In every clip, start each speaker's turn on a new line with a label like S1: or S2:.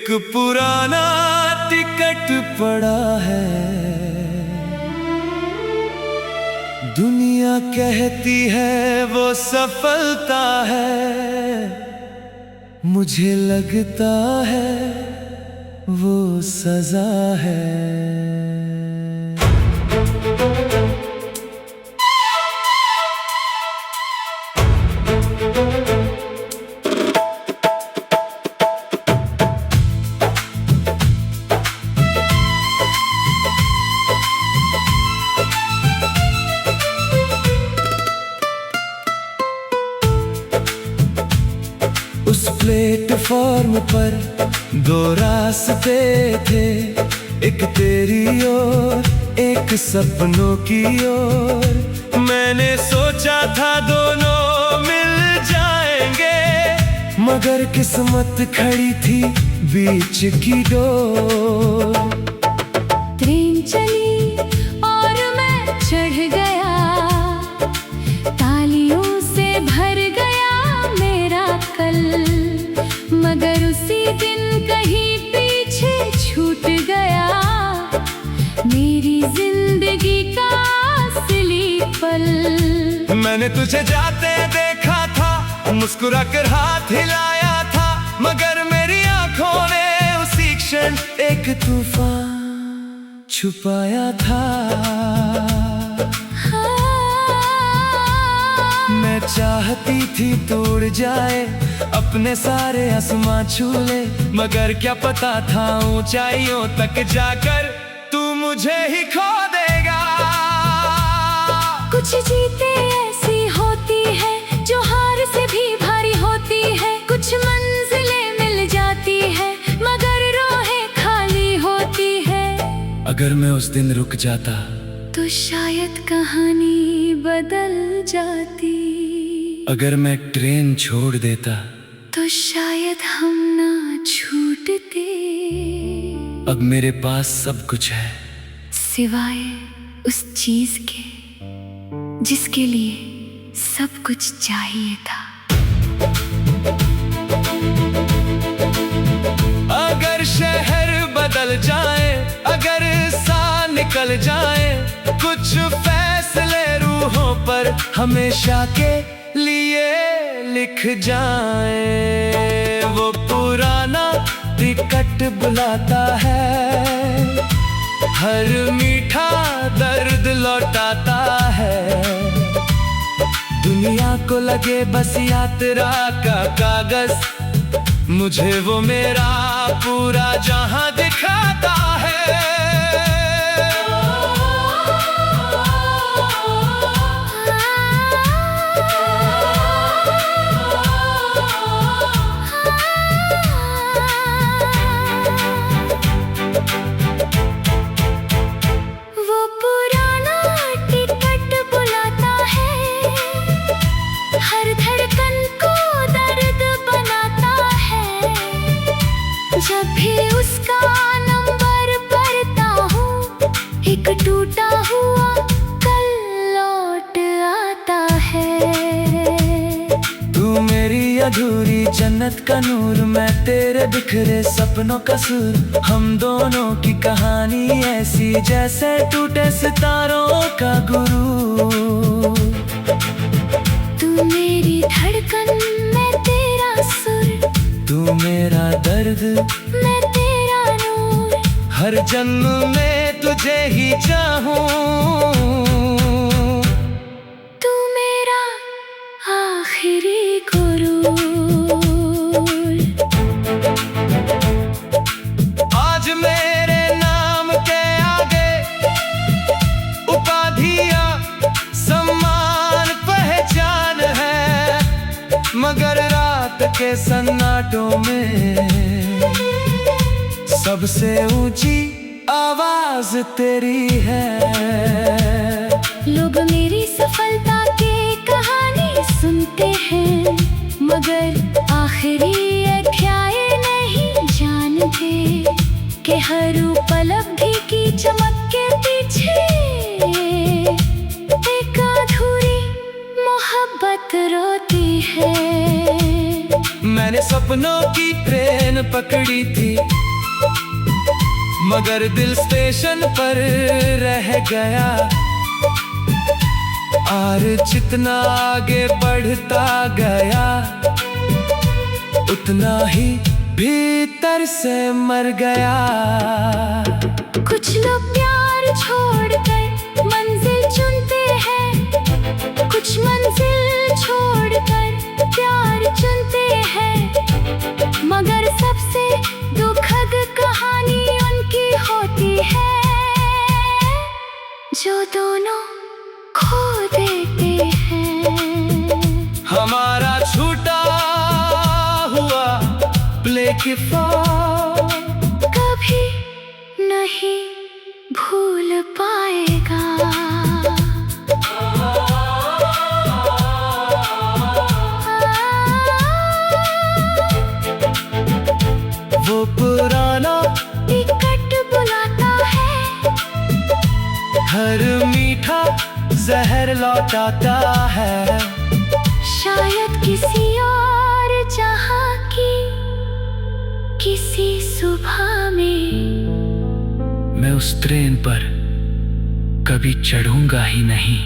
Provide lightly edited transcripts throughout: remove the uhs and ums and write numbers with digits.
S1: एक पुराना टिकट पड़ा है, दुनिया कहती है वो सफलता है, मुझे लगता है वो सजा है। उस प्लेटफॉर्म पर दो रास्ते थे, एक तेरी ओर एक सपनों की ओर। मैंने सोचा था दोनों मिल जाएंगे, मगर किस्मत खड़ी थी बीच की डोर।
S2: ट्रेन चली और मैं चढ़ गया, तालियों से भर गया मेरा कल, मगर उसी दिन कहीं पीछे छूट गया मेरी जिंदगी का असली पल।
S1: मैंने तुझे जाते देखा था, मुस्कुरा कर हाथ हिलाया था, मगर मेरी आंखों ने उसी क्षण एक तूफान छुपाया था। मैं चाहती थी तोड़ जाए, अपने सारे आसमां छू ले, मगर क्या पता था ऊंचाइयों तक जाकर तू मुझे ही खो देगा।
S2: कुछ जीते ऐसी होती है जो हार से भी भारी होती है, कुछ मंजिलें मिल जाती है मगर राहें खाली होती है।
S1: अगर मैं उस दिन रुक जाता
S2: तो शायद कहानी बदल जाती,
S1: अगर मैं ट्रेन छोड़ देता
S2: तो शायद हम ना छूटते।
S1: अब मेरे पास सब कुछ है,
S2: सिवाय उस चीज के जिसके लिए सब कुछ चाहिए था।
S1: अगर शहर बदल जाए, अगर सांस निकल जाए, कुछ फैसले रूहों पर हमेशा के लिए लिख जाए। वो पुराना टिकट बुलाता है, हर मीठा दर्द लौटाता है। दुनिया को लगे बस यात्रा का कागज, मुझे वो मेरा पूरा जहां दिखाता है।
S2: वो पुराना टिकट बुलाता है, हर धड़कन को दर्द बनाता है। जब भी उसका नंबर पढ़ता हूँ, एक टूटा हुआ कल लौट आता है।
S1: तू मेरी अधूरी जन्नत का नूर, मैं तेरे बिखरे सपनों का सुर। हम दोनों की कहानी ऐसी जैसे टूटे सितारों का गुरु।
S2: तू मेरी धड़कन, मैं तेरा सुर,
S1: तू मेरा दर्द,
S2: मैं तेरा नूर।
S1: हर जन्म में तुझे ही चाहूं।
S2: तू मेरा आखिरी गुरूर।
S1: आज मेरे नाम के आगे उपाधियां सम्मान पहचान है, मगर रात के सन्नाटों में सबसे ऊंची आवाज तेरी है।
S2: लोग मेरी सफलता की कहानी सुनते हैं, मगर आखिरी अध्याय नहीं जानते कि हर उपलब्धि की चमक के पीछे एक अधूरी मोहब्बत रोती है।
S1: मैं मैंने सपनों की ट्रेन पकड़ी थी, मगर दिल स्टेशन पर रह गया। और जितना आगे बढ़ता गया, उतना ही भीतर से मर गया।
S2: कुछ लोग प्यार छोड़कर मंजिल चुनते हैं, कुछ मंजिल छोड़कर प्यार चुनते हैं, मगर सबसे दुखद कहानी उनकी होती है जो दोनों खो देते हैं।
S1: हमारा छूटा हुआ प्ले की फॉर्म
S2: कभी नहीं भूल पाएगा।
S1: वो पुराना
S2: टिकट बुलाता है,
S1: हर मीठा जहर लौटाता है।
S2: शायद किसी और जहां की किसी सुबह में
S1: मैं उस ट्रेन पर कभी चढ़ूंगा ही नहीं।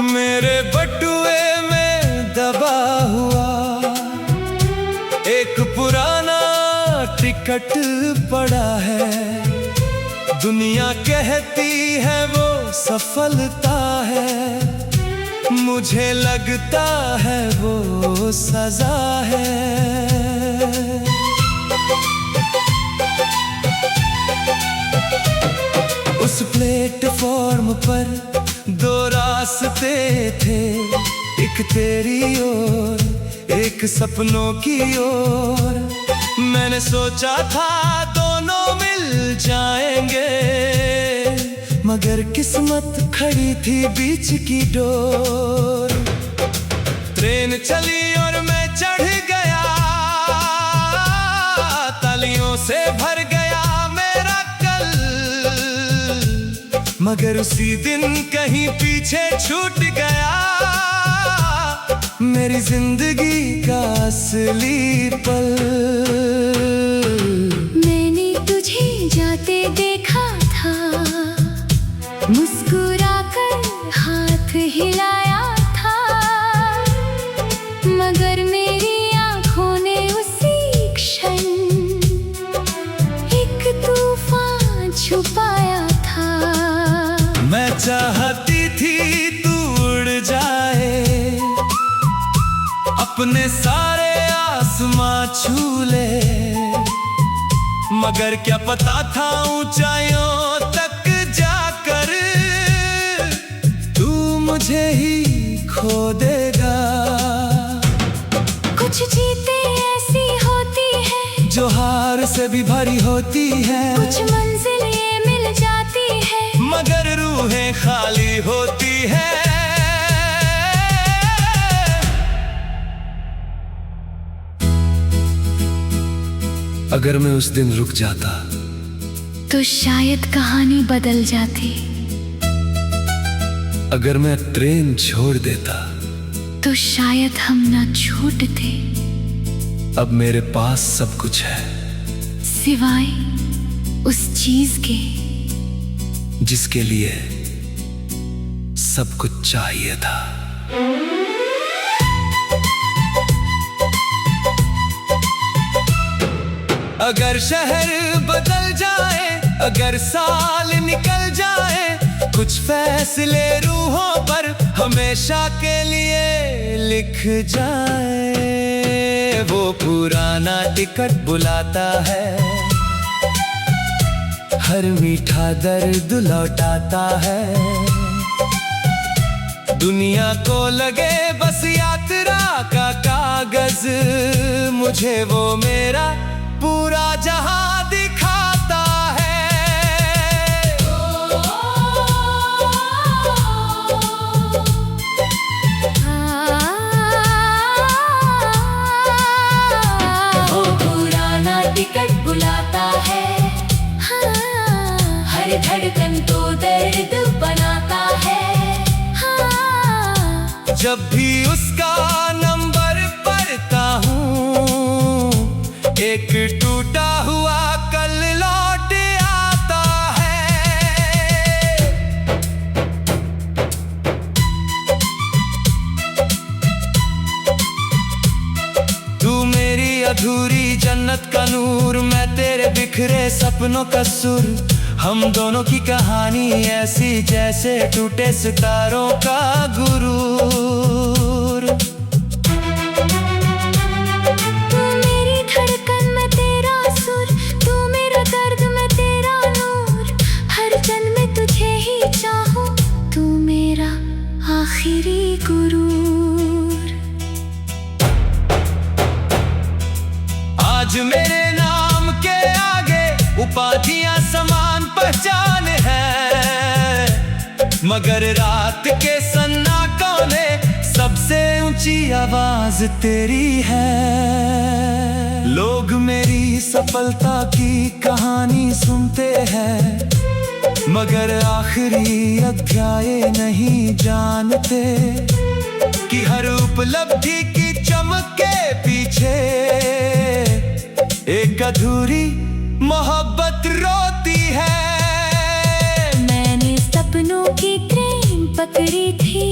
S1: मेरे बटुए में दबा हुआ एक पुराना टिकट पड़ा है। दुनिया कहती है वो सफलता है, मुझे लगता है वो सजा है। उस प्लेटफॉर्म पर दो रास्ते थे, एक तेरी ओर एक सपनों की ओर। मैंने सोचा था दोनों मिल जाएंगे, मगर किस्मत खड़ी थी बीच की डोर। ट्रेन चली और मैं चढ़ गया, तालियों से भर गया मेरा कल, मगर उसी दिन कहीं पीछे छूट गया मेरी जिंदगी का असली पल।
S2: मैंने तुझे जाते देखा था, मुस्कुराकर हाथ हिलाया था, मगर मेरी आंखों ने उसी क्षण एक तूफान छुपाया था।
S1: मैं चाहती थी तू उड़ जाए, अपने सारे आसमां छू ले, मगर क्या पता था ऊंचाइयों तक जाकर तू मुझे ही खो देगा।
S2: कुछ जीते ऐसी होती है
S1: जो हार से भी भरी होती है,
S2: कुछ मंजिल ये मिल जाती है,
S1: मगर रूहें खाली होती है। अगर मैं उस दिन रुक जाता
S2: तो शायद कहानी बदल जाती।
S1: अगर मैं ट्रेन छोड़ देता
S2: तो शायद हम न छूटते।
S1: अब मेरे पास सब कुछ है,
S2: सिवाय उस चीज के
S1: जिसके लिए सब कुछ चाहिए था। अगर शहर बदल जाए, अगर साल निकल जाए, कुछ फैसले रूहों पर हमेशा के लिए लिख जाए। वो पुराना टिकट बुलाता है, हर मीठा दर्द लौटाता है। दुनिया को लगे बस यात्रा का कागज, मुझे वो मेरा पूरा जहां दिखाता है।
S2: वो पुराना टिकट बुलाता है, हर धड़कन को दर्द बनाता है।
S1: जब भी उसका नंबर पढ़ता हूँ, एक टूटा हुआ कल लौट आता है। तू मेरी अधूरी जन्नत का नूर, मैं तेरे बिखरे सपनों का सुर। हम दोनों की कहानी ऐसी जैसे टूटे सितारों का गुरूर।
S2: तू मेरी धड़कन में तेरा सुर, तू मेरा दर्द में तेरा नूर। हर क्षण में तुझे ही चाहूं, तू मेरा आखिरी गुरूर।
S1: आज मेरे नाम के आगे उपाधियां समान पहचान है, मगर रात के सन्नाटों में सबसे ऊंची आवाज तेरी है। लोग मेरी सफलता की कहानी सुनते हैं, मगर आखिरी अध्याय नहीं जानते कि हर उपलब्धि की चमक के पीछे एक अधूरी मोहब्बत रोती है।
S2: मैंने सपनों की ट्रेन पकड़ी थी,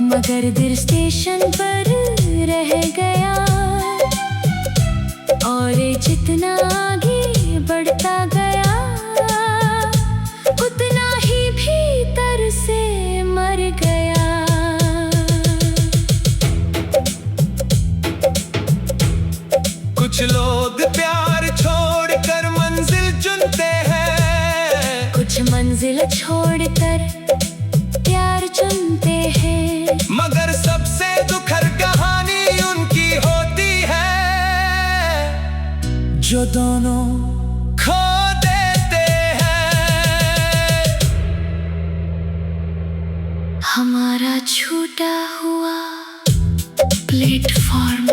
S2: मगर दिल स्टेशन पर रह गया। और जितना आगे बढ़ता गया, उतना ही भीतर से मर गया।
S1: कुछ लोग प्यार छोड़कर मंजिल चुनते हैं,
S2: कुछ मंजिल छोड़कर प्यार चुनते हैं।
S1: मगर सबसे दुखद कहानी उनकी होती है जो दोनों खो देते हैं।
S2: हमारा छूटा हुआ प्लेटफॉर्म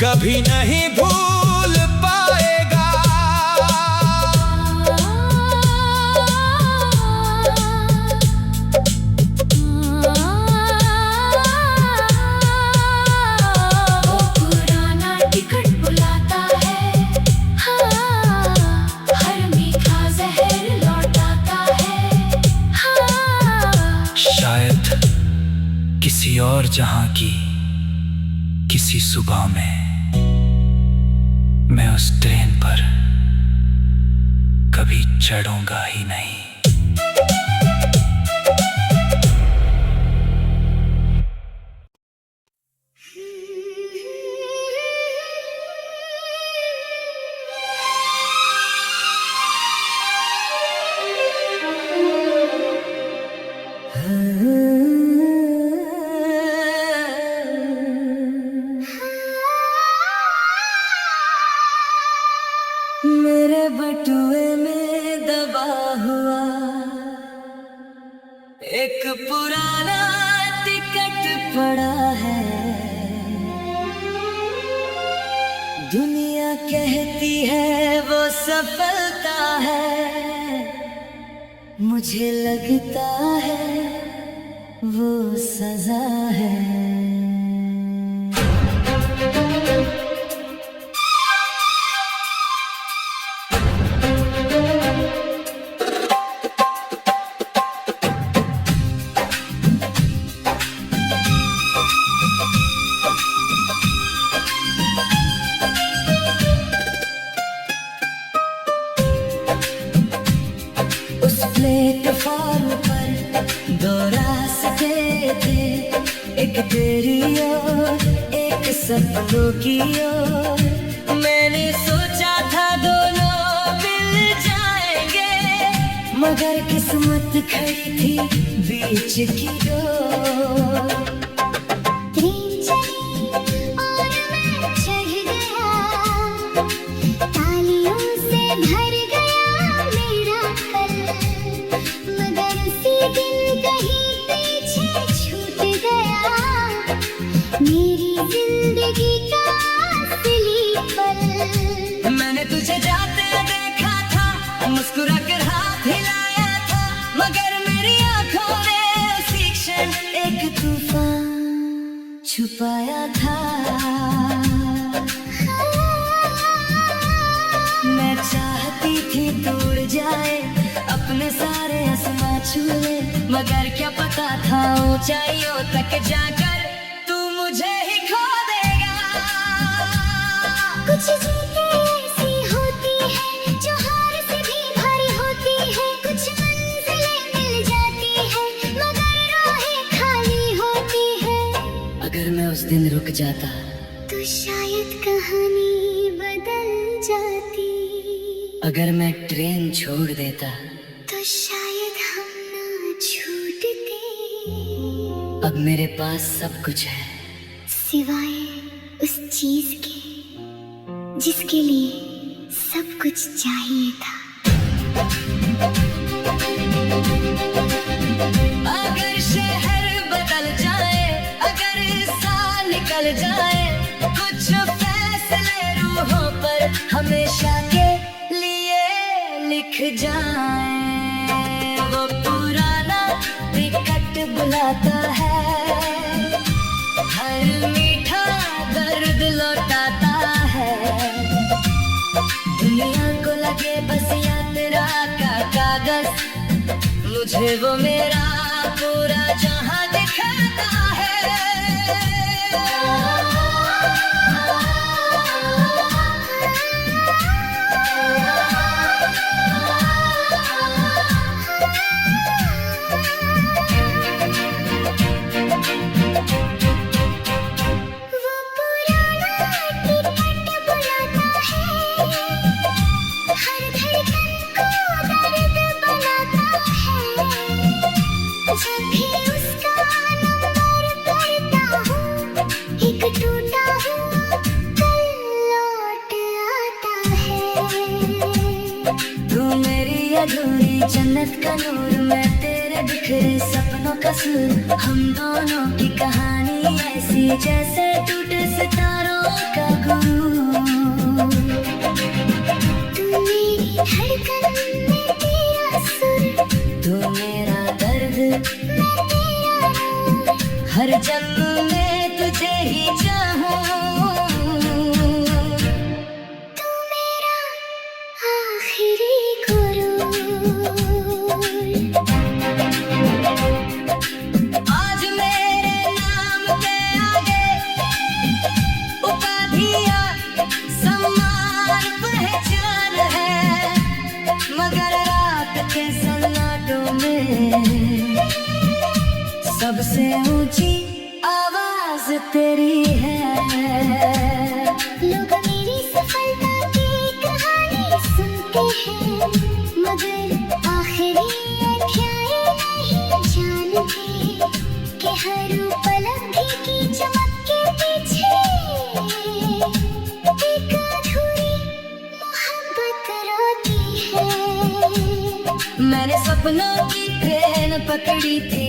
S1: कभी नहीं भूल पाएगा।
S2: वो पुराना टिकट बुलाता है, हर मीठा जहर लौटाता है।
S1: शायद किसी और जहां की किसी सुबह में मैं उस ट्रेन पर कभी चढ़ूंगा ही नहीं।
S3: मेरे बटुए में दबा हुआ एक पुराना टिकट पड़ा है। दुनिया कहती है वो सफलता है, मुझे लगता है वो सजा है। प्लेटफॉर्म पर दो रास्ते थे, एक तेरी ओर एक सपनों की ओर। मैंने सोचा था दोनों मिल जाएंगे, मगर किस्मत खड़ी थी बीच की डोर।
S2: ट्रेन चली और मैं चढ़ गया, तालियों से भर गया मेरा कल, मगर उसी दिन कहीं पीछे छूट गया मेरी जिंदगी का असली पल।
S3: मैंने तुझे जाते देखा था, मुस्कुरा कर हाथ हिलाया था, मगर मेरी आंखों ने उसी क्षण एक तूफान छुपाया था। मैं चाहती थी टूट जाए, अपने सारे आसमां छू ले, मगर क्या पता था ऊंचाइयों तक जाकर तू मुझे ही खो देगा।
S2: कुछ जीतें ऐसी होती है जो हार से भी भारी होती है, कुछ मंजिलें मिल जाती है मगर राहें खाली होती है।
S3: अगर मैं उस दिन रुक जाता
S2: तो शायद कहानी बदल जाती,
S3: अगर मैं ट्रेन छोड़ देता
S2: तो शायद हम ना छूटते।
S3: अब मेरे पास सब कुछ है,
S2: सिवाय उस चीज के जिसके लिए सब कुछ चाहिए था।
S3: अगर शहर बदल जाए, अगर साल निकल जाए, कुछ फैसले रूहों पर हमेशा के लिए लिख जाए। वो पुराना टिकट बुलाता है, हर मीठा दर्द लौटाता है। दुनिया को लगे बस यात्रा का कागज, मुझे वो मेरा पूरा जहां दिखाता है।
S2: वो पुराना टिकट बुलाता है, हर धड़कन को दर्द बनाता है। जब भी उसका नंबर पढ़ता हूँ, एक टूटा हुआ पल लौट आता है।
S3: तू मेरी अधूरी जन्नत का नूर, मैं तेरे बिखरे सपनों का सुर। हम दोनों की कहानी ऐसी जैसे टूटे सितारों का गुरूर।
S2: तू मेरी धड़कन में तेरा सुर,
S3: तू मेरा दर्द
S2: मैं तेरा नूर,
S3: हर जन्म में तुझे ही चाहूं।
S2: तू मेरा आखिरी गुरूर।
S3: आज मेरे नाम के आगे उपाधियां सम्मान पहचान है, मगर रात के सन्नाटों में सबसे ऊंची आवाज तेरी है।
S2: लोग मेरी सफलता की कहानी सुनते हैं, मगर आखिरी अध्याय नहीं जानते कि हर उपलब्धि की चमक के पीछे एक अधूरी मोहब्बत रोती है।
S3: मैंने सपनों की ट्रेन पकड़ी थी,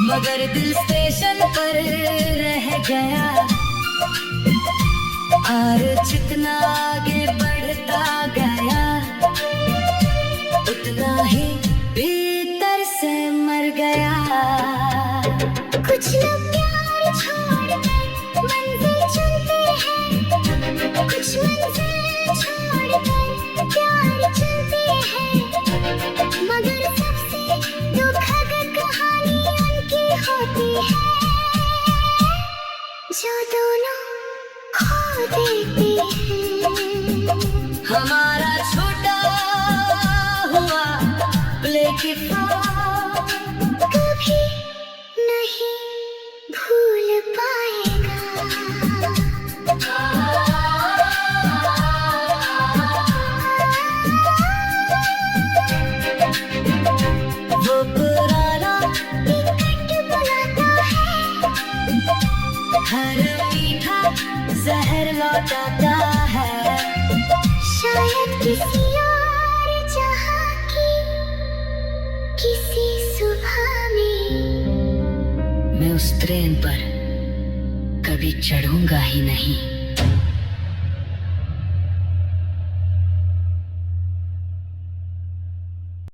S3: मगर दिल स्टेशन पर रह गया। और जितना आगे बढ़ता गया, उतना ही भीतर से मर गया।
S2: कुछ लोग प्यार छोड़कर मंजिल चुनते हैं, कुछ मंजिल छोड़कर प्यार चुनते हैं, मगर सबसे दुखद कहानी उनकी होती है जो दोनों खो देते हैं।
S3: हमारा छूटा हुआ बेवफा कभी नहीं भूल पाएगा। वो पुराना टिकट बुलाता है, हर मीठा जहर लौटाता है। शायद किसी और जहां की किसी सुबह में मैं उस ट्रेन पर कभी चढ़ूंगा ही नहीं।